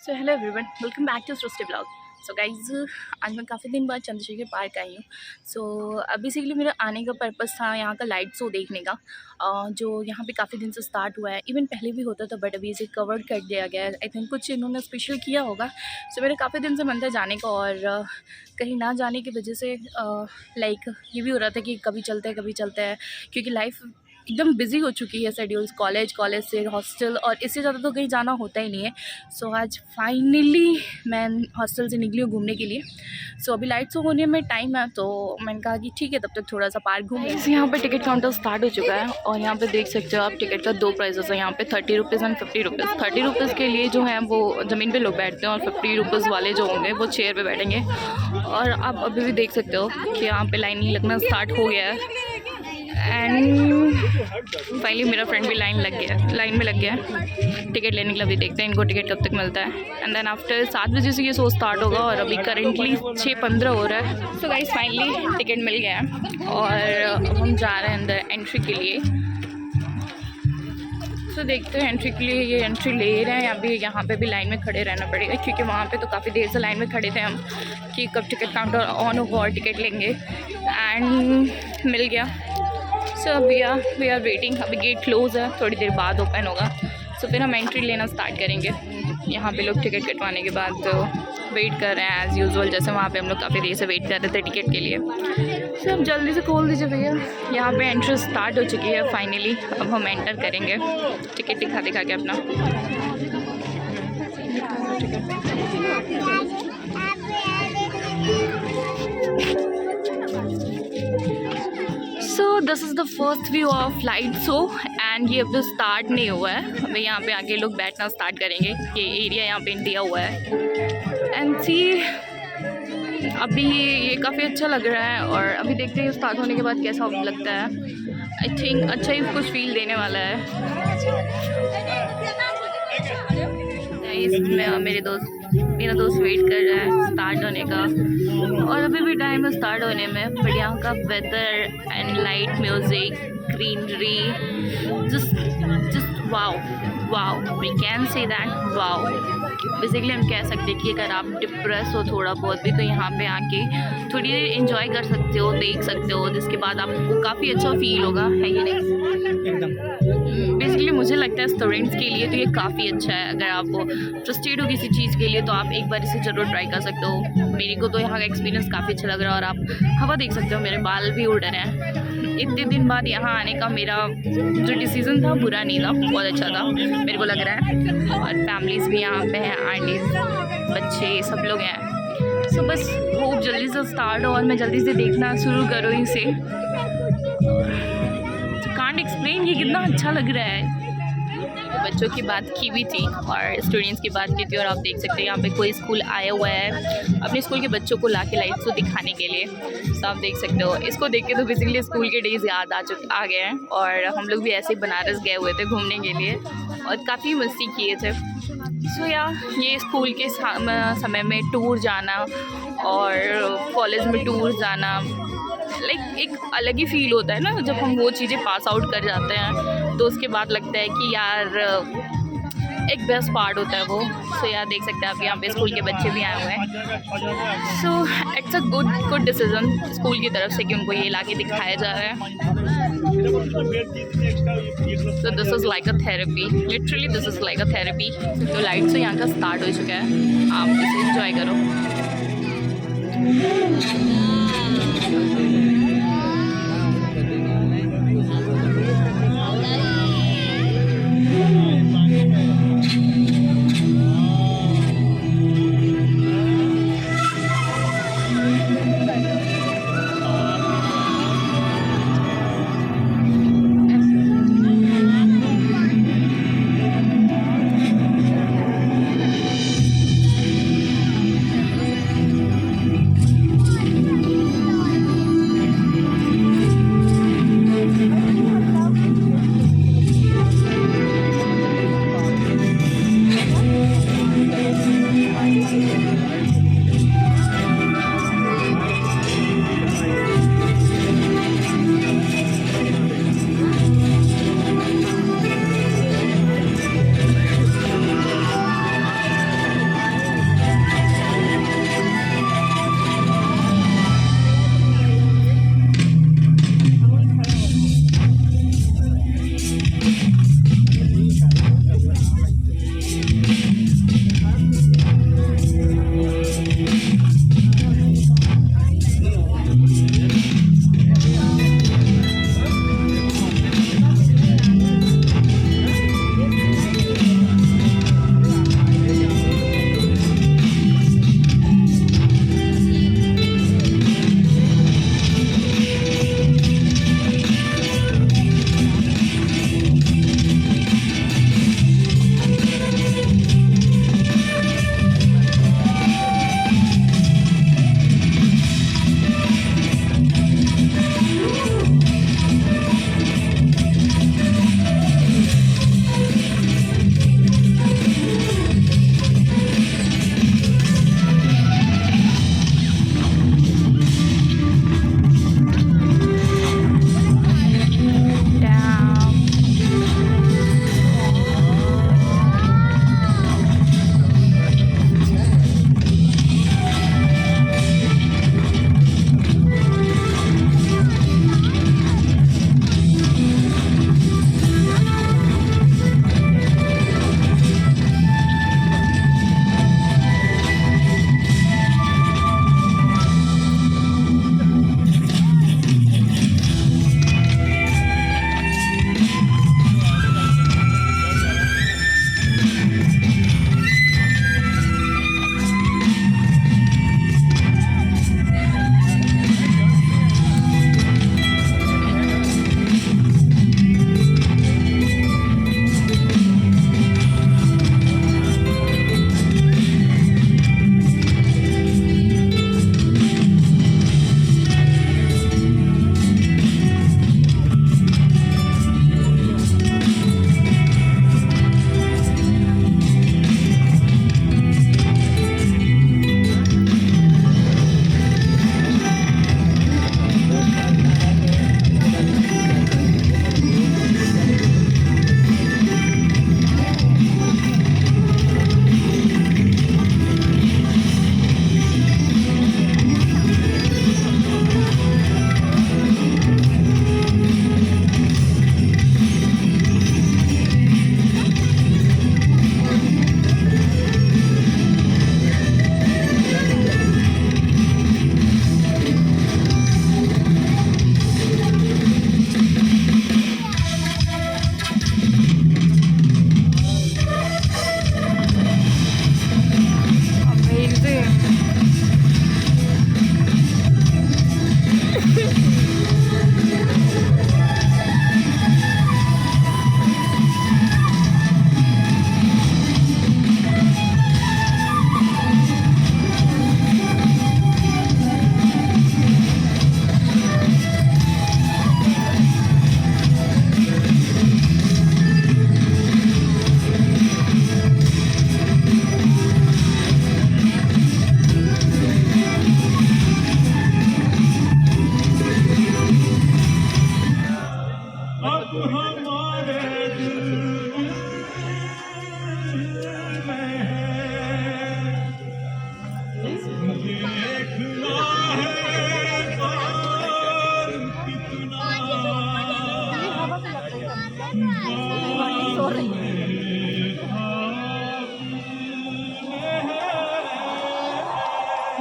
So hello everyone, welcome back to Srishti blog. So guys, आज मैं काफ़ी दिन बाद चंद्रशेखर पार्क आई हूँ। सो बेसिकली मेरा आने का पर्पस था यहाँ का लाइट शो देखने का, जो यहाँ पे काफ़ी दिन से स्टार्ट हुआ है। इवन पहले भी होता था बट अभी इसे कवर्ड कर दिया गया है। आई थिंक कुछ इन्होंने स्पेशल किया होगा। सो मेरा काफ़ी दिन से मन था जाने का, और कहीं ना जाने की वजह से लाइक ये भी हो रहा था कि कभी चलते हैं, क्योंकि लाइफ एकदम बिजी हो चुकी है। शेड्यूल्स कॉलेज से हॉस्टल, और इससे ज़्यादा तो कहीं जाना होता ही नहीं है। सो आज फाइनली मैं हॉस्टल से निकली हूँ घूमने के लिए। सो अभी लाइट शो होने में टाइम है, तो मैंने कहा कि ठीक है तब तक थोड़ा सा पार्क घूमें। यहाँ पे टिकट काउंटर स्टार्ट हो चुका है, और यहाँ पे देख सकते हो आप टिकट का दो प्राइसेस है यहाँ पे, 30 रुपीज़ एंड 50 रुपीज़। 30 रुपीज़ के लिए जो है वो ज़मीन पे लोग बैठते हैं, और 50 रुपीज़ वाले जो होंगे वो चेयर पे बैठेंगे। और आप अभी भी देख सकते हो कि यहाँ पे लाइन लगना स्टार्ट हो गया है। एंड फाइनली मेरा फ्रेंड भी लाइन में लग गया है टिकट लेने के लिए। अभी देखते हैं इनको टिकट कब तक मिलता है। एंड देन आफ्टर 7 बजे से ये शो स्टार्ट होगा, और अभी करेंटली 6:15 हो रहा है। सो गाइस फाइनली टिकट मिल गया है, और हम जा रहे हैं अंदर एंट्री के लिए। तो देखते हैं एंट्री के लिए ये एंट्री ले रहे हैं। अभी यहाँ पे भी लाइन में खड़े रहना पड़ेगा, क्योंकि वहाँ पे तो काफ़ी देर से लाइन में खड़े थे हम कि कब टिकट काउंटर ऑन होगा और टिकट लेंगे। एंड मिल गया। सो अभी वी आर वेटिंग। अभी गेट क्लोज़ है, थोड़ी देर बाद ओपन होगा। सो फिर हम एंट्री लेना स्टार्ट करेंगे। यहाँ पे लोग टिकट कटवाने के बाद वेट कर रहे हैं एज़ यूजुअल, जैसे वहाँ पे हम लोग काफ़ी देर से वेट कर रहे थे टिकट के लिए। सो अब जल्दी से खोल दीजिए भैया। यहाँ पे एंट्री स्टार्ट हो चुकी है फाइनली। अब हम एंटर करेंगे टिकट दिखा के अपना। So this is the first view of light show, and ये अभी स्टार्ट नहीं हुआ है। अभी यहाँ पे आगे लोग बैठना स्टार्ट करेंगे। ये एरिया यहाँ पे दिया हुआ है। एंड सी अभी ये काफ़ी अच्छा लग रहा है, और अभी देखते हैं स्टार्ट होने के बाद कैसा लगता है। आई थिंक अच्छा ही कुछ फील देने वाला है। मेरा दोस्त वेट कर रहा है स्टार्ट होने का, और अभी भी टाइम है स्टार्ट होने में। बट यहाँ का weather and light music greenery just wow we can say that wow. Basically हम कह सकते हैं कि अगर आप डिप्रेस हो थोड़ा बहुत भी, तो यहाँ पे आके थोड़ी देर एंजॉय कर सकते हो, देख सकते हो, जिसके बाद आपको काफ़ी अच्छा फील होगा, है ये नहीं? एकदम। बेसिकली मुझे लगता है स्टूडेंट्स के लिए तो ये काफ़ी अच्छा है। अगर आप फ्रस्ट्रेट हो किसी चीज़ के लिए तो आप एक बार इसे ज़रूर ट्राई कर सकते हो। मेरे को तो यहाँ का एक्सपीरियंस काफ़ी अच्छा लग रहा है, और आप हवा देख सकते हो, मेरे बाल भी उड़ रहे हैं। इतने दिन बाद यहाँ आने का मेरा जो डिसीज़न था बुरा नहीं था, बहुत अच्छा था मेरे को लग रहा है। और फैमिलीज़ भी यहाँ पे हैं, आंटीज़, बच्चे, सब लोग हैं। सो बस होप जल्दी से स्टार्ट हो और मैं जल्दी से देखना शुरू करूँ इसे। कांट एक्सप्लेन ये कितना अच्छा लग रहा है। तो बच्चों की बात की भी थी और स्टूडेंट्स की बात की थी, और आप देख सकते हैं यहाँ पे कोई स्कूल आया हुआ है अपने स्कूल के बच्चों को लाके लाइट शो दिखाने के लिए। तो आप देख सकते हो, इसको देख के तो बेसिकली स्कूल के डेज़ याद आ गए हैं। और हम लोग भी ऐसे ही बनारस गए हुए थे घूमने के लिए, और काफ़ी मस्ती किए थे। सो ये स्कूल के समय में टूर जाना और कॉलेज में टूर जाना, लाइक एक अलग ही फील होता है ना, जब हम वो चीज़ें पास आउट कर जाते हैं तो उसके बाद लगता है कि यार एक बेस्ट पार्ट होता है वो। सो यार देख सकते हैं आप, यहाँ पे स्कूल के बच्चे भी आए हुए हैं। So it's a good decision school की तरफ से कि उनको ये लाके दिखाया जा रहा है। So this is like a therapy, literally this is like a therapy. तो लाइट से यहाँ का स्टार्ट हो चुका है, आप इसे इंजॉय करो।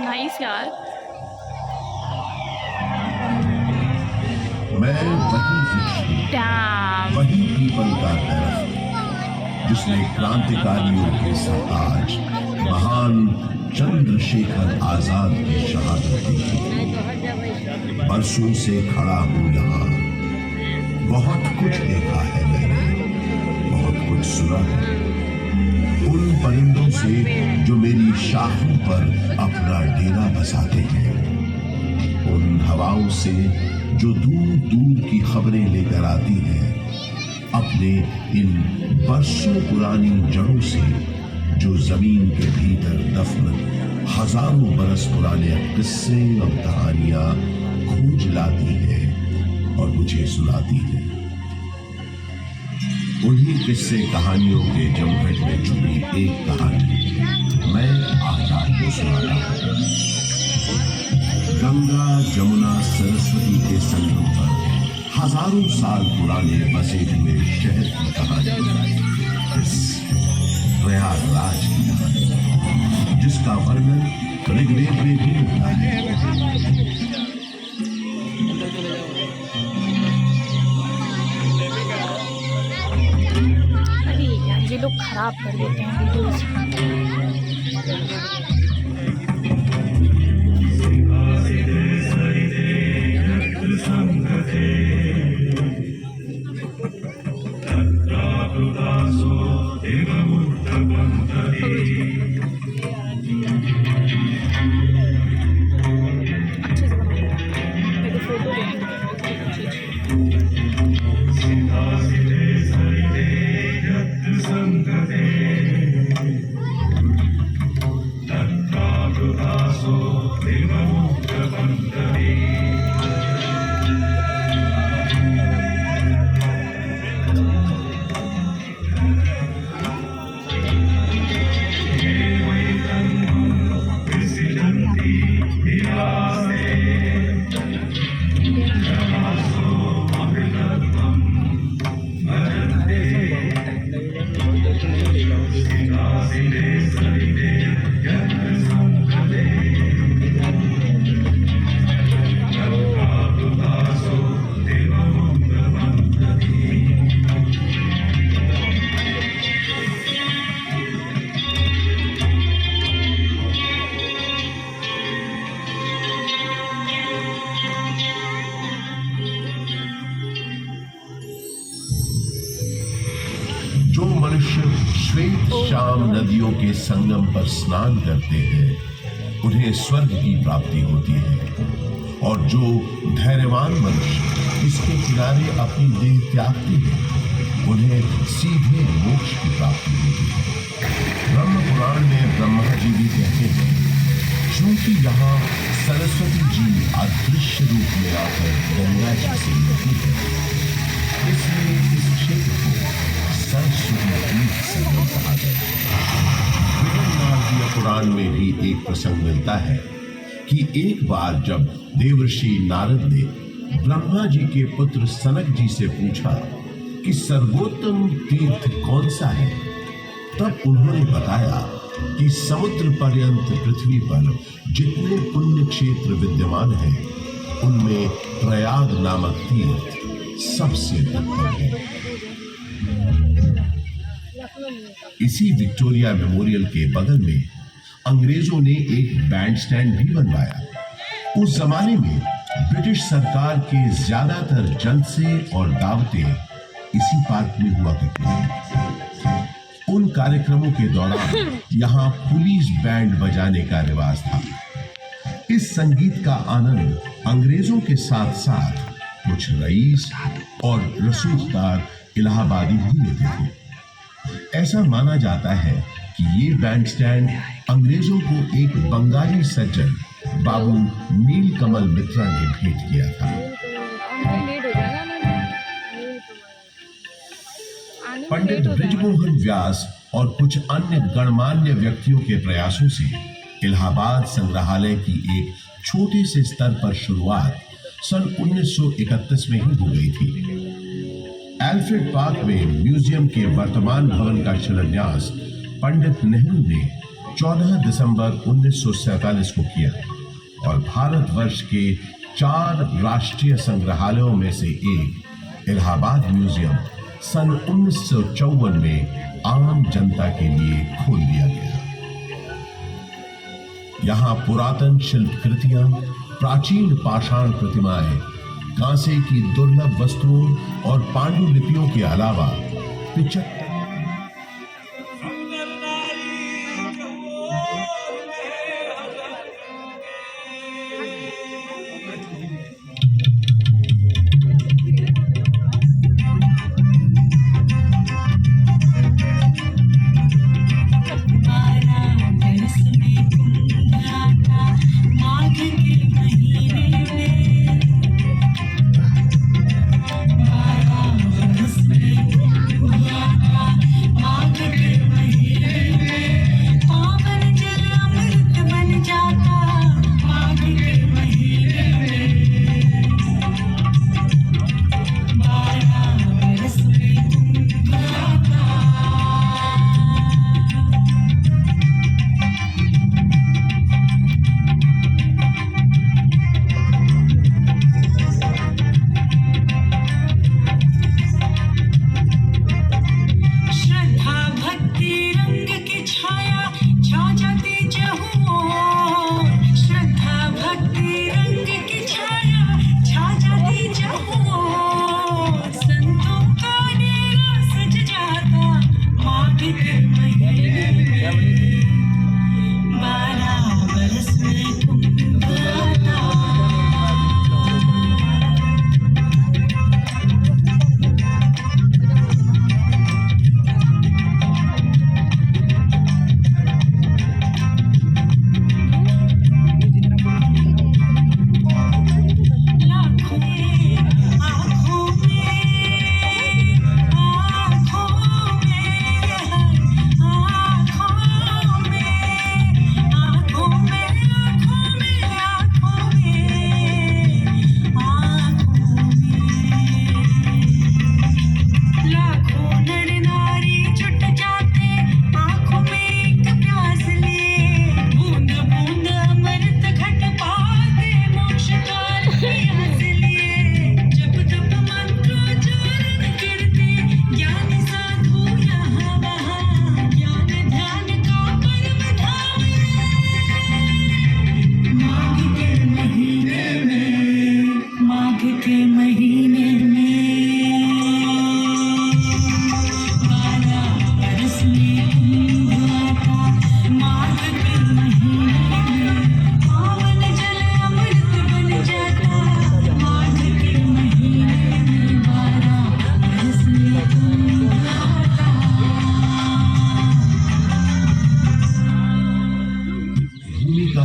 नाइस यार। मैं वही वृक्ष, डैम। वही पीपल का दरख्त जिसने क्रांतिकारियों के साथ आज महान चंद्रशेखर आजाद की शहादत दी। बरसों से खड़ा हूं यहाँ, बहुत कुछ देखा है मैंने, बहुत कुछ सुना है। उन परिंदों से जो मेरी शाखों पर अपना डेरा बसाते हैं, उन हवाओं से जो दूर दूर की खबरें लेकर आती हैं, अपने इन बरसों पुरानी जड़ों से जो जमीन के भीतर दफन हजारों बरस पुराने किस्से और कहानियां खोज लाती है और मुझे सुनाती है। उन्हीं किस्से कहानियों के जमघट में छुपी एक कहानी मैं आज आपको सुनाता हूं। गंगा जमुना सरस्वती के संगम पर हजारों साल पुराने बसे हुए शहर की कहानी, इस प्रयागराज की कहानी, जिसका वर्णन ऋग्वेद में भी मिलता है। अरे यार ये लोग खराब कर देते हैं वीडियोस। अच्छे से मेरे को फोटो जो मनुष्य श्वेत शाम नदियों के संगम पर स्नान करते हैं, उन्हें स्वर्ग की प्राप्ति होती है, और जो धैर्यवान मनुष्य इसके किनारे अपनी देह त्यागते हैं, उन्हें सीधे मोक्ष की प्राप्ति होती है। ब्रह्म पुराण में ब्रह्मा जी भी कहते हैं, क्योंकि यहाँ सरस्वती जी अदृश्य रूप में आकर गंगा जी से मिलती है, इसलिए इस क्षेत्र को सरस्वती तीर्थ संगम कहा गया। विष्णु पुराण में भी एक प्रसंग मिलता है कि एक बार जब देवर्षि नारद ने ब्रह्मा जी के पुत्र सनक जी से पूछा कि सर्वोत्तम तीर्थ कौन सा है, तब उन्होंने बताया कि समुद्र पर्यंत पृथ्वी पर जितने पुण्य क्षेत्र विद्यमान हैं, उनमें प्रयाग नामक तीर्थ सबसे उत्तम है। इसी विक्टोरिया मेमोरियल के बगल में अंग्रेजों ने एक बैंड स्टैंड भी बनवाया। उस जमाने में ब्रिटिश सरकार के ज्यादातर जलसे और दावतें इसी पार्क में हुआ करती थी। उन कार्यक्रमों के दौरान यहाँ पुलिस बैंड बजाने का रिवाज था। इस संगीत का आनंद अंग्रेजों के साथ साथ कुछ रईस और रसूखदार इलाहाबादी भी लेते थे। ऐसा माना जाता है कि ये बैंड स्टैंड अंग्रेजों को एक बंगाली सज्जन बाबू नीलकमल मित्रा ने भेंट किया था। पंडित बृजमोहन व्यास और कुछ अन्य गणमान्य व्यक्तियों के प्रयासों से इलाहाबाद संग्रहालय की एक छोटे से स्तर पर शुरुआत सन 1931 में ही हो गई थी। एल्फ्रेड पार्क में म्यूजियम के वर्तमान भवन का शिलान्यास पंडित नेहरू ने 14 दिसंबर 1947 को किया और भारतवर्ष के 4 राष्ट्रीय संग्रहालयों में से एक इलाहाबाद म्यूजियम सन 1954 में आम जनता के लिए खोल दिया गया। यहाँ पुरातन शिल्पकृतियां, प्राचीन पाषाण प्रतिमाएं, कांसे की दुर्लभ वस्तुओं और पांडुलिपियों के अलावा 75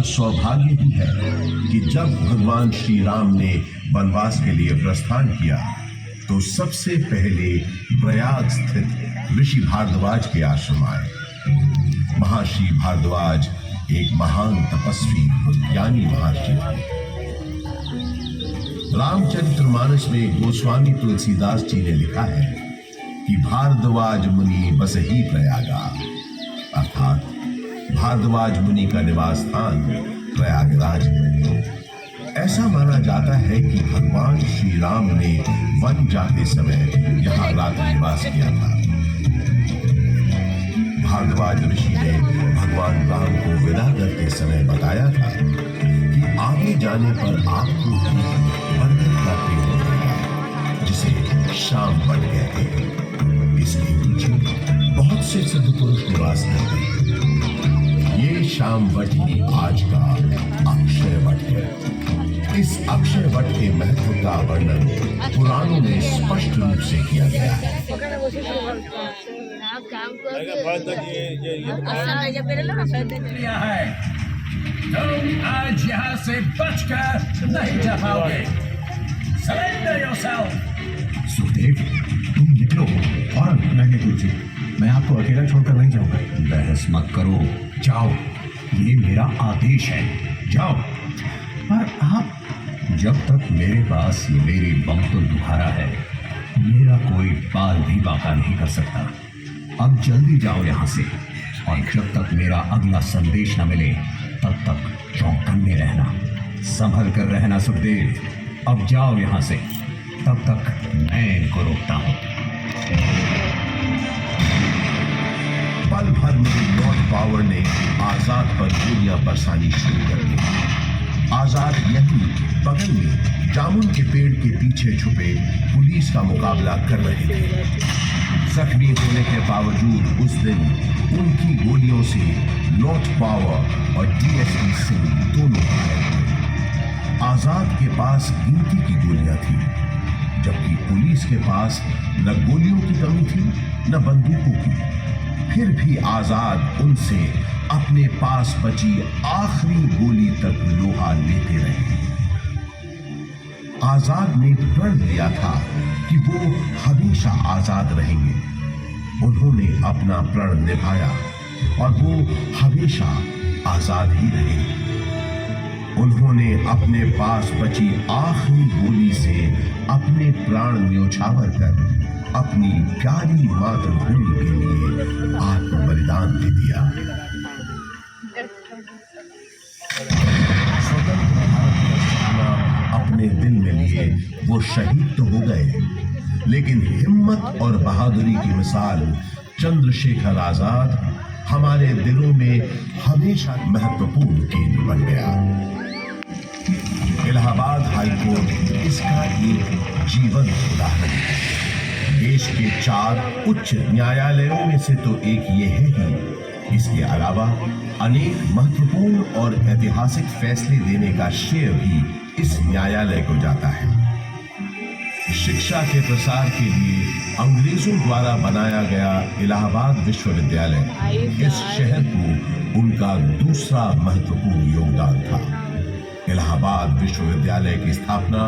सौभाग्य ही है कि जब भगवान श्री राम ने वनवास के लिए प्रस्थान किया तो सबसे पहले प्रयाग स्थित ऋषि भारद्वाज के आश्रम आए। महर्षि भारद्वाज एक महान तपस्वी ज्ञानी महर्षि थे। रामचरितमानस में गोस्वामी तुलसीदास जी ने लिखा है कि भारद्वाज मुनि बस ही प्रयागा, अर्थात भारद्वाज मुनि का निवास स्थान प्रयागराज है। ऐसा माना जाता है कि भगवान श्री राम ने वन जाते समय यहाँ रात्रि निवास किया था। भारद्वाज ऋषि ने भगवान राम को विदा करते समय बताया था कि आगे जाने पर आपको बरगद का पेड़ मिलेगा जिसे शाम वट कहते हैं। इसके नीचे बहुत से सिद्ध पुरुष निवास करते हैं। ये शाम वट ही आज का अक्षय वट है। इस अक्षय वट के महत्व का वर्णन पुराणों में स्पष्ट रूप से किया गया है। तुम आज यहाँ से बचकर नहीं जा पाओगे। Surrender yourself. सुखदेव, तुम निकलो और मैंने पूछी, मैं आपको अकेला छोड़कर नहीं जाऊंगा। बहस मत करो, जाओ, ये मेरा आदेश है, जाओ। पर आप, जब तक मेरे पास ये मेरी बमतुल बुखारा है, मेरा कोई बाल भी बाका नहीं कर सकता। अब जल्दी जाओ यहाँ से। और जब तक मेरा अगला संदेश न मिले तब तक चौकन्ने रहना, संभल कर रहना। सुखदेव अब जाओ यहाँ से, तब तक मैं इनको रोकता हूँ। पल भर में लॉर्ड पावर ने आजाद पर गोलियां बरसानी शुरू कर दी। आजाद यही बगल में जामुन के पेड़ के पीछे छुपे पुलिस का मुकाबला कर रहे थे। जख्मी होने के बावजूद उस दिन उनकी गोलियों से लॉर्ड पावर और डीएसपी सिंह दोनों घायल हुए। आजाद के पास गिनती की गोलियां थी, जबकि पुलिस के पास न गोलियों की कमी थी न बंदूकों की। फिर भी आजाद उनसे अपने पास बची आखिरी गोली तक लोहा लेते रहे। आजाद ने प्रण लिया था कि वो हमेशा आजाद रहेंगे। उन्होंने अपना प्रण निभाया और वो हमेशा आजाद ही रहे। उन्होंने अपने पास बची आखिरी गोली से अपने प्राण न्योछावर कर अपनी प्यारी मातृभूमि के लिए आत्म बलिदान दे दिया। स्वतंत्र भारत का सपना अपने दिल में लिए वो शहीद तो हो गए, लेकिन हिम्मत और बहादुरी की मिसाल चंद्रशेखर आजाद हमारे दिलों में हमेशा महत्वपूर्ण केंद्र बन गया। इलाहाबाद हाईकोर्ट इसका एक जीवंत उदाहरण है। देश के 4 उच्च न्यायालयों में से तो एक ये है ही। इसके अलावा अनेक महत्वपूर्ण और ऐतिहासिक फैसले देने का श्रेय भी इस न्यायालय को जाता है। शिक्षा के प्रसार के लिए अंग्रेजों द्वारा बनाया गया इलाहाबाद विश्वविद्यालय इस शहर को उनका दूसरा महत्वपूर्ण योगदान था। इलाहाबाद विश्वविद्यालय की स्थापना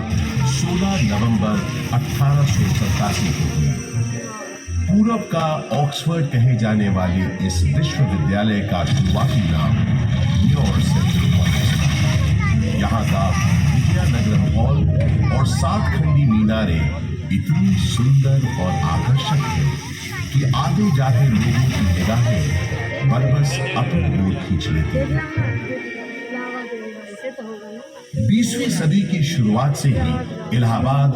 16 नवंबर 1887 को हुई। पूरब का ऑक्सफोर्ड कहे जाने वाले इस विश्वविद्यालय का शुरुआती नाम न्यूयॉर्क सेंट्रल कॉलेज था। यहाँ का विजयनगरम हॉल और 7 खंडी मीनारें इतनी सुंदर और आकर्षक है कि आते जाते लोगों की निगाहें बरबस अपनी ओर खींच लेती हैं। 20वीं सदी की शुरुआत से ही इलाहाबाद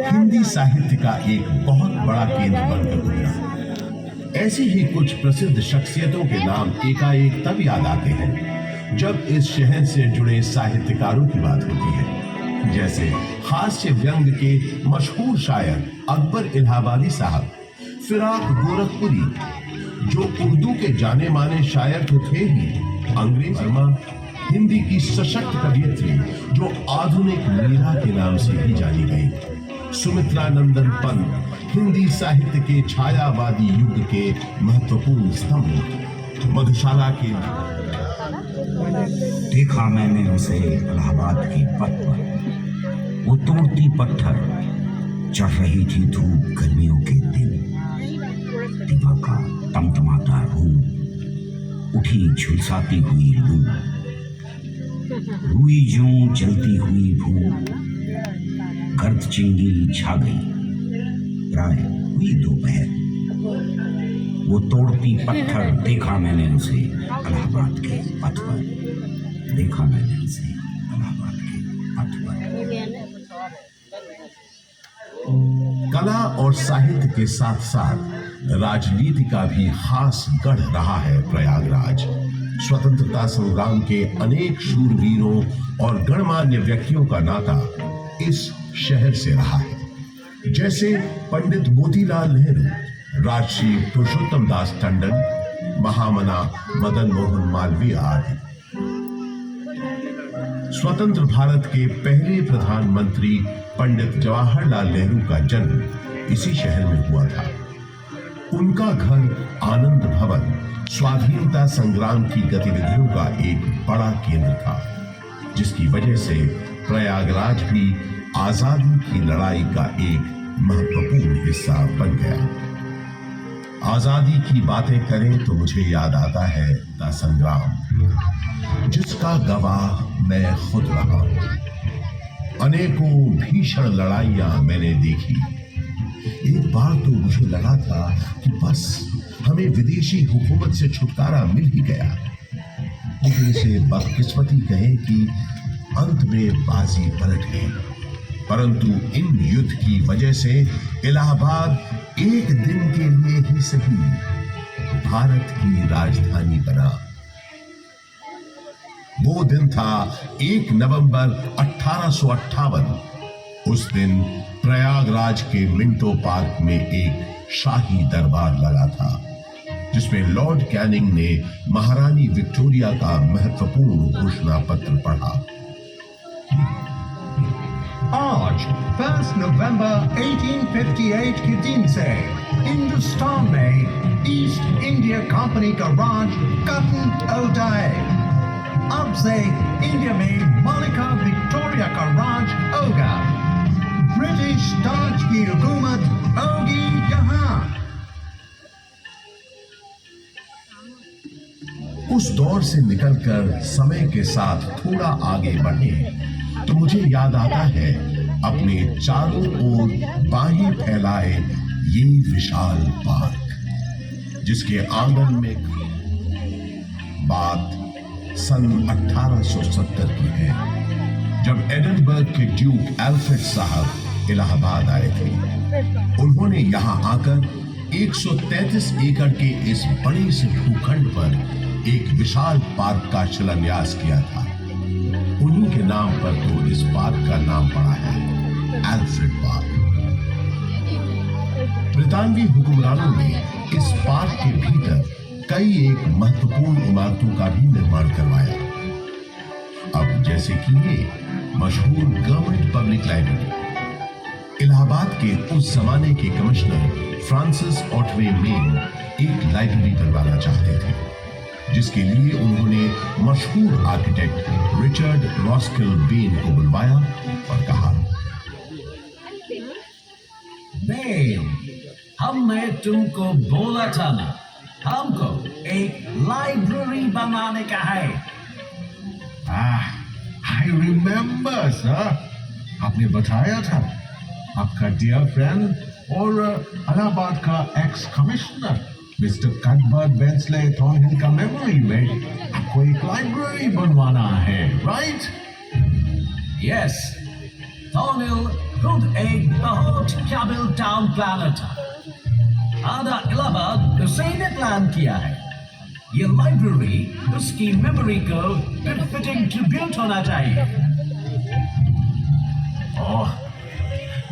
हिंदी साहित्य का एक बहुत बड़ा केंद्र बनकर उभरा। ऐसी ही कुछ प्रसिद्ध शख्सियतों के नाम एकाएक तब याद आते हैं जब इस शहर से जुड़े साहित्यकारों की बात होती है। जैसे हास्य व्यंग के मशहूर शायर अकबर इलाहाबादी साहब, फिराक गोरखपुरी जो उर्दू के जाने माने शायर तो थे ही, अंग्रेज वर्मा हिंदी की सशक्त कवियत्री जो आधुनिक मीरा के नाम से भी जानी गई, सुमित्रा नंदन पंत हिंदी साहित्य के छायावादी युग के महत्वपूर्ण स्तंभ, मधुशाला के देखा मैंने उसे इलाहाबाद की पथ पर, वो तोड़ती पत्थर, चढ़ रही थी धूप गर्मियों के दिन, दिवा का तमतमाता रूप, उठी झुलसाती हुई लू, रुई ज्यों जलती हुई भूख, गर्द चिंगी छा गई, प्राय हुई दोपहर, वो तोड़ती पत्थर देखा मैंने उसे इलाहाबाद के पथ पर, देखा मैंने उसे इलाहाबाद के पथ पर। कला और साहित्य के साथ साथ राजनीति का भी खास गढ़ रहा है प्रयागराज। स्वतंत्रता संग्राम के अनेक शूरवीरों और गणमान्य व्यक्तियों का नाता इस शहर से रहा है। जैसे पंडित मोतीलाल नेहरू, राजश्री पुरुषोत्तम दास टंडन, महामना मदन मोहन मालवीय आदि। स्वतंत्र भारत के पहले प्रधानमंत्री पंडित जवाहरलाल नेहरू का जन्म इसी शहर में हुआ था। उनका घर आनंद भवन स्वाधीनता संग्राम की गतिविधियों का एक बड़ा केंद्र था, जिसकी वजह से प्रयागराज भी आजादी की लड़ाई का एक महत्वपूर्ण हिस्सा बन गया। आजादी की बातें करें तो मुझे याद आता है द संग्राम, जिसका गवाह मैं खुद रहा। अनेकों भीषण लड़ाइयां मैंने देखी। एक बार तो मुझे लगा था कि बस हमें विदेशी हुकूमत से छुटकारा मिल ही गया, लेकिन इसे बदकिस्मती कहें कि अंत में बाजी पलट गई। परंतु इन युद्ध की वजह से इलाहाबाद एक दिन के लिए ही सही भारत की राजधानी बना। वो दिन था 1 नवंबर 1858। उस दिन प्रयागराज के मिंटो पार्क में एक शाही दरबार लगा था, जिसमें लॉर्ड कैनिंग ने महारानी विक्टोरिया का महत्वपूर्ण घोषणा पत्र पढ़ा। आज 1 नवंबर 1858 के दिन से हिंदुस्तान में ईस्ट इंडिया कंपनी का राज खत्म हो जाए। अब से इंडिया में मलिका विक्टोरिया का राज होगा। ब्रिटिश ताज की हुकूमत होगी यहाँ। उस दौर से निकलकर समय के साथ थोड़ा आगे बढ़े तो मुझे याद आता है अपने चारों ओर बाहें फैलाए ये विशाल पार्क, जिसके आंगन में बात सन 1870 की है, जब एडिनबर्ग के ड्यूक एल्फ्रेड साहब इलाहाबाद आए थे। उन्होंने यहां आकर 133 एकड़ के इस बड़े से भूखंड पर एक विशाल पार्क का शिलान्यास किया था। उन्हीं के नाम पर तो इस पार्क का नाम पड़ा है एल्फ्रेड पार्क। ब्रितानवी हुक्मरानों ने इस पार्क के भीतर कई एक महत्वपूर्ण इमारतों का भी निर्माण करवाया। अब जैसे कि ये मशहूर गवर्नमेंट पब्लिक लाइब्रेरी। इलाहाबाद के उस जमाने के कमिश्नर फ्रांसिस ऑटवे मेन एक लाइब्रेरी बनवाना चाहते थे, जिसके लिए उन्होंने मशहूर आर्किटेक्ट रिचर्ड रॉस्किल बेन को बुलवाया और कहा, बेन, हमने तुमको बोला था ना, हमको एक लाइब्रेरी बनाने का है। I remember, sir. आपने बताया था आपका डियर फ्रेंड और इलाहाबाद का एक्स कमिश्नर मिस्टर कटबर्ट बेंसले थॉर्नहिल का मेमोरी में आपको एक लाइब्रेरी बनवाना है, राइट? यस, थॉर्नहिल खुद एक बहुत काबिल टाउन प्लानर था। आधा इलाहाबाद उसी ने प्लान किया है। ये लाइब्रेरी उसकी मेमोरी को फिटिंग ट्रिब्यूट होना चाहिए।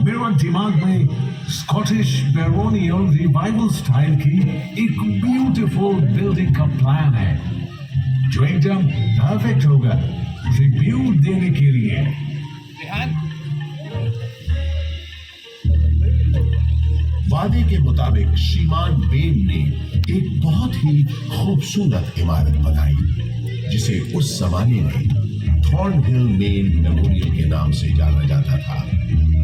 मेरा दिमाग में स्कॉटिश बैरोनियल रिवाइवल स्टाइल की एक ब्यूटीफुल बिल्डिंग का प्लान है, जो एकदम परफेक्ट होगा ट्रिब्यूट देने के लिए। वादे के मुताबिक श्रीमान बेन ने एक बहुत ही खूबसूरत इमारत बनाई, जिसे उस जमाने में थॉर्नहिल मेन मेमोरियल के नाम से जाना जाता था।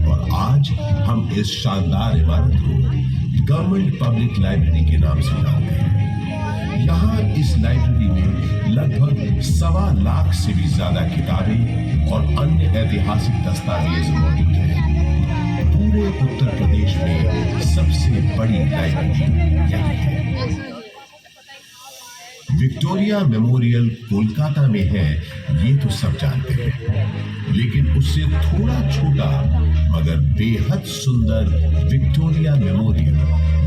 और आज हम इस शानदार इमारत को गवर्नमेंट पब्लिक लाइब्रेरी के नाम से जानते हैं। यहाँ इस लाइब्रेरी में लगभग 1.25 लाख से भी ज्यादा किताबें और अन्य ऐतिहासिक दस्तावेज मौजूद हैं। पूरे उत्तर प्रदेश में सबसे बड़ी लाइब्रेरी यही है। विक्टोरिया मेमोरियल कोलकाता में है, ये तो सब जानते हैं, लेकिन उससे थोड़ा छोटा मगर बेहद सुंदर विक्टोरिया मेमोरियल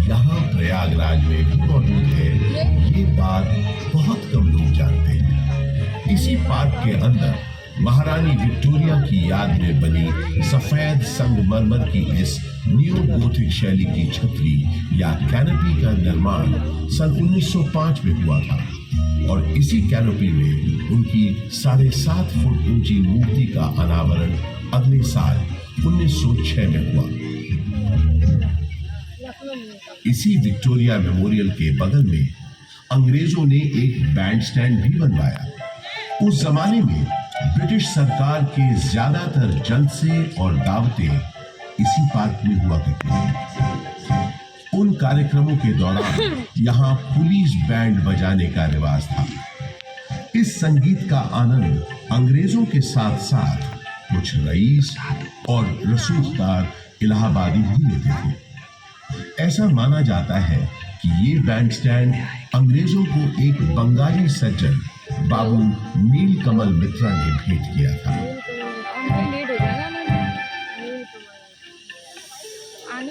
यहाँ प्रयागराज में भी मौजूद है। ये बात बहुत कम लोग जानते हैं। इसी पार्क के अंदर महारानी विक्टोरिया की याद में बनी सफेद संगमरमर की इस न्यू गोथिक शैली की छतरी या कैनोपी का निर्माण सन 1905 में हुआ था, और इसी कैनोपी में उनकी 7.5 फुट ऊंची मूर्ति का अनावरण अगले साल 1906 में हुआ। इसी विक्टोरिया मेमोरियल के बगल में अंग्रेजों ने एक बैंड स्टैंड भी बनवाया। उस जमाने में ब्रिटिश सरकार के ज्यादातर जलसे और दावतें इसी पार्क में हुआ करती थी। उन कार्यक्रमों के दौरान यहाँ पुलिस बैंड बजाने का रिवाज था। इस संगीत का आनंद अंग्रेजों के साथ साथ कुछ रईस और रसूखदार इलाहाबादी भी लेते थे। ऐसा माना जाता है कि ये बैंड स्टैंड अंग्रेजों को एक बंगाली सज्जन बाबू नीलकमल मित्रा ने भेंट किया था।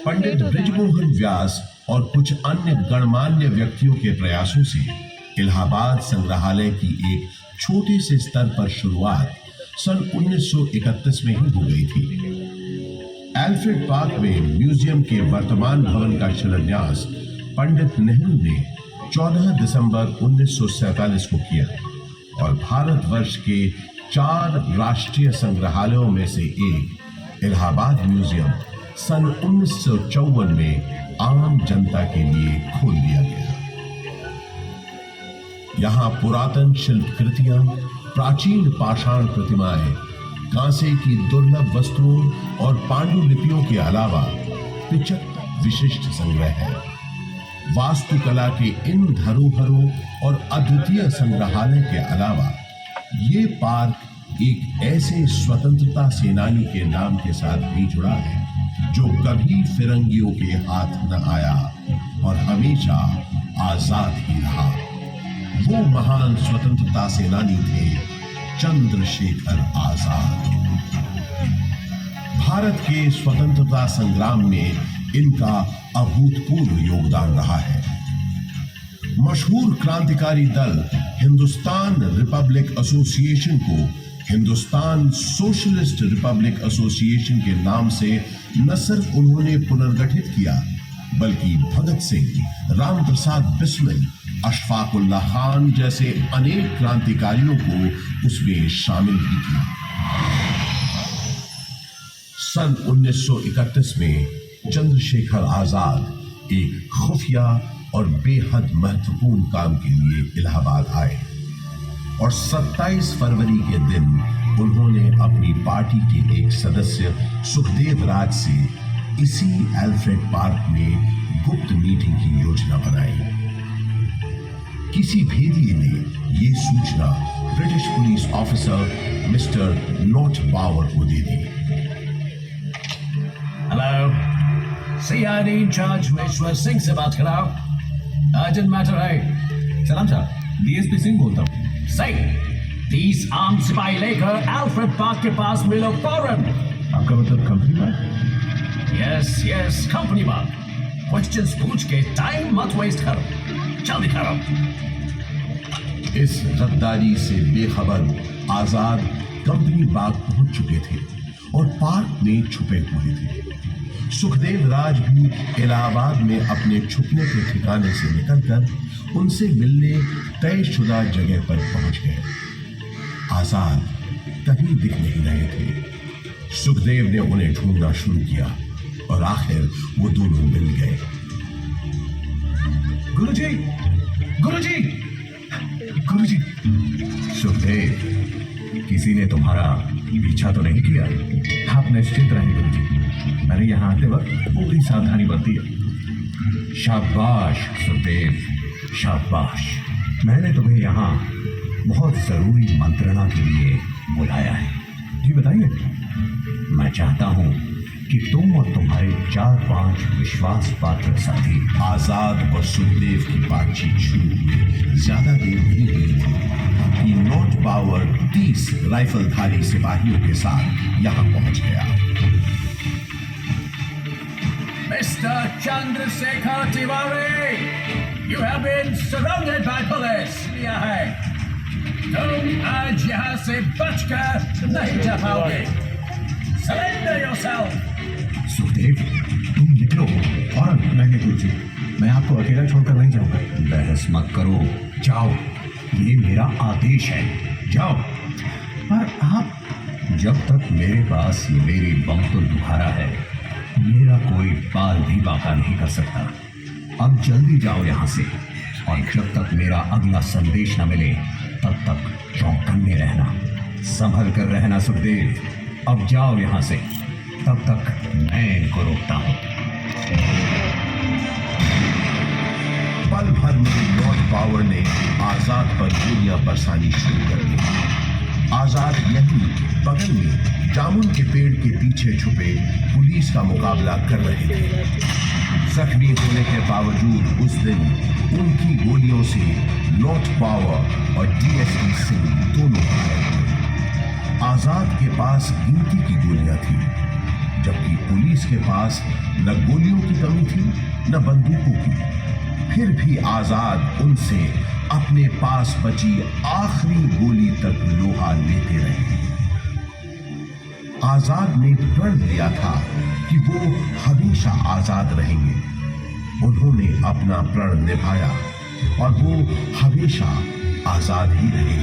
पंडित बृजमोहन व्यास और कुछ अन्य गणमान्य व्यक्तियों के प्रयासों से इलाहाबाद संग्रहालय की एक छोटे से स्तर पर शुरुआत सन 1931 में ही हो गई थी। एल्फ्रेड पार्क में म्यूजियम के वर्तमान भवन का शिलान्यास पंडित नेहरू ने 14 दिसंबर 1947 को किया और भारतवर्ष के 4 राष्ट्रीय संग्रहालयों में से एक इलाहाबाद म्यूजियम सन 1954 में आम जनता के लिए खोल दिया गया। यहाँ पुरातन शिल्पकृतियां, प्राचीन पाषाण प्रतिमाएं, कांसे की दुर्लभ वस्तुओं और पांडुलिपियों के अलावा 75 विशिष्ट संग्रह है। वास्तुकला के इन धरोहरों और अद्वितीय संग्रहालय के अलावा ये पार्क एक ऐसे स्वतंत्रता सेनानी के नाम के साथ भी जुड़ा है जो कभी फिरंगियों के हाथ न आया और हमेशा आजाद ही रहा। वो महान स्वतंत्रता सेनानी थे चंद्रशेखर आजाद। भारत के स्वतंत्रता संग्राम में इनका अभूतपूर्व योगदान रहा है। मशहूर क्रांतिकारी दल हिंदुस्तान रिपब्लिक एसोसिएशन को हिंदुस्तान सोशलिस्ट रिपब्लिक एसोसिएशन के नाम से न सिर्फ उन्होंने पुनर्गठित किया बल्कि भगत सिंह, राम प्रसाद बिस्मिल, अशफाक उल्लाह खान जैसे अनेक क्रांतिकारियों को उसमें शामिल भी किया। सन 1931 में चंद्रशेखर आजाद एक खुफिया और बेहद महत्वपूर्ण काम के लिए इलाहाबाद आए और 27 फरवरी के दिन उन्होंने अपनी पार्टी के एक सदस्य सुखदेव राज से इसी एल्फ्रेड पार्क में गुप्त मीटिंग की योजना बनाई। किसी भेदिए ने यह सूचना ब्रिटिश पुलिस ऑफिसर मिस्टर नॉट बावर को दे दी। Hello, CID in charge Vishwa Singh से बात कर रहा हूं। अर्जेंट मैटर है। सलाम साहब, DSP सिंह बोलता हूँ। सही, 30 आर्म सिपाही लेकर एल्फ्रेड पार्क के पास मिलो फौरन। आपका मतलब कंपनी बात? यस, कंपनी बात। क्वेश्चंस पूछ के टाइम मत वेस्ट करो, जल्दी करो। इस गद्दारी से बेखबर आजाद कंपनी बाग पहुंच चुके थे और पार्क में छुपे हुए थे। सुखदेव राज भी इलाहाबाद में अपने छुपने के ठिकाने से निकलकर उनसे मिलने तयशुदा जगह पर पहुंच गए। आजाद कहीं दिख नहीं रहे थे। सुखदेव ने उन्हें ढूंढना शुरू किया और आखिर वो दोनों मिल गए। गुरुजी, सुखदेव, किसी ने तुम्हारा पीछा तो नहीं किया? आप निश्चिंत रहें गुरुजी, मैंने यहाँ आते वक्त पूरी सावधानी बरती है। शाबाश सुखदेव, शाबाश। मैंने तुम्हें यहाँ बहुत जरूरी मंत्रणा के लिए बुलाया है। जी बताइए। मैं चाहता हूँ कि तुम और तुम्हारे 4-5 विश्वास पात्र साथी। आजाद और सुखदेव की बातचीत शुरू हुई ज्यादा देर नहीं हुई थी कि नॉट बावर 30 राइफलधारी सिपाहियों के साथ यहाँ पहुंच गया। Mister Chandrashekhar Tiwari, you have been surrounded by police। लिया है, तुम आज यहाँ से बचकर नहीं जा पाओगे। Surrender yourself। सुखदेव, तुम निकलो और रहने दीजिए, मैं आपको अकेला छोड़कर नहीं जाऊंगा। बहस मत करो, जाओ, ये मेरा आदेश है, जाओ। पर आप, जब तक मेरे पास ये मेरी बमतुल बुखारा है, मेरा कोई बाल भी बाका नहीं कर सकता। अब जल्दी जाओ यहाँ से, और जब तक मेरा अगला संदेश न मिले तब तक चौकन्ने रहना, संभल कर रहना। सुखदेव, अब जाओ यहाँ से, तब तक मैं इनको रोकता हूँ। पल भर में नॉट बावर ने आजाद पर गोलियां बरसानी शुरू कर दी। आजाद यहीं बगल में जामुन के पेड़ के पीछे छुपे पुलिस का मुकाबला कर रहे थे। जख्मी होने के बावजूद उस दिन उनकी गोलियों से लॉर्ड पावर और डीएसपी सिंह दोनों घायल हुए। आजाद के पास गिनती की गोलियां थी, जबकि पुलिस के पास न गोलियों की कमी थी न बंदूकों की। फिर भी आजाद उनसे अपने पास बची आखिरी गोली तक लोहा लेते रहे। आजाद ने प्रण लिया था कि वो हमेशा आजाद रहेंगे। उन्होंने अपना प्रण निभाया और वो हमेशा आजाद ही रहे।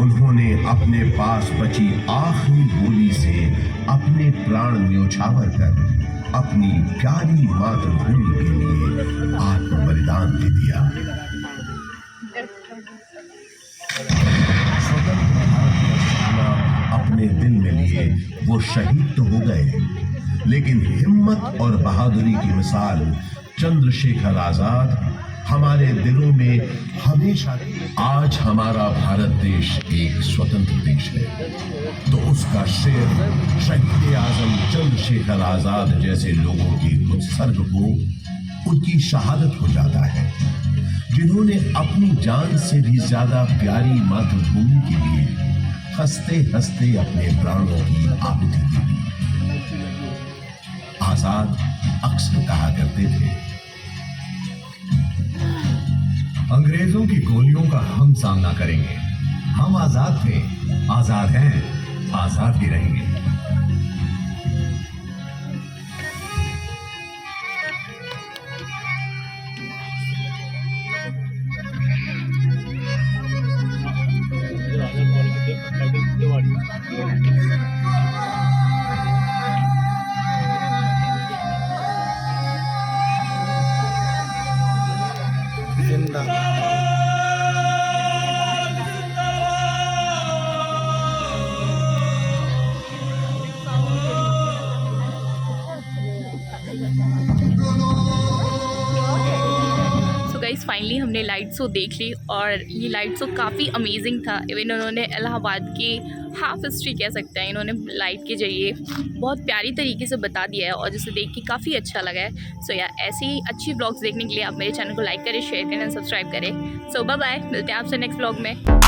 उन्होंने अपने पास बची आखिरी गोली से अपने प्राण न्योछावर कर अपनी प्यारी मातृभूमि के लिए आत्म बलिदान दे दिया। स्वतंत्र भारत का सपना अपने दिल में लिए वो शहीद तो हो गए, लेकिन हिम्मत और बहादुरी की मिसाल चंद्रशेखर आजाद हमारे दिलों में हमेशा। आज हमारा भारत देश एक स्वतंत्र देश है, तो उसका शेर शहीद आजम चंद्रशेखर आजाद जैसे लोगों के उत्सर्ग को उनकी शहादत हो जाता है, जिन्होंने अपनी जान से भी ज्यादा प्यारी मातृभूमि के लिए हंसते हंसते अपने प्राणों की आहुति दी। आजाद अक्सर कहा करते थे, अंग्रेजों की गोलियों का हम सामना करेंगे। हम आजाद थे, आजाद हैं, आजाद ही रहेंगे। गाइस फाइनली हमने लाइट शो देख ली और ये लाइट शो काफ़ी अमेजिंग था। इवन उन्होंने इलाहाबाद की हाफ हिस्ट्री कह सकते हैं, इन्होंने लाइट के जरिए बहुत प्यारी तरीके से बता दिया है और जिसे देख के काफ़ी अच्छा लगा है। सो यार ऐसे ही अच्छी व्लॉग्स देखने के लिए आप मेरे चैनल को लाइक करें, शेयर करें, सब्सक्राइब करें। सो बाय बाय, मिलते हैं आपसे नेक्स्ट व्लॉग में।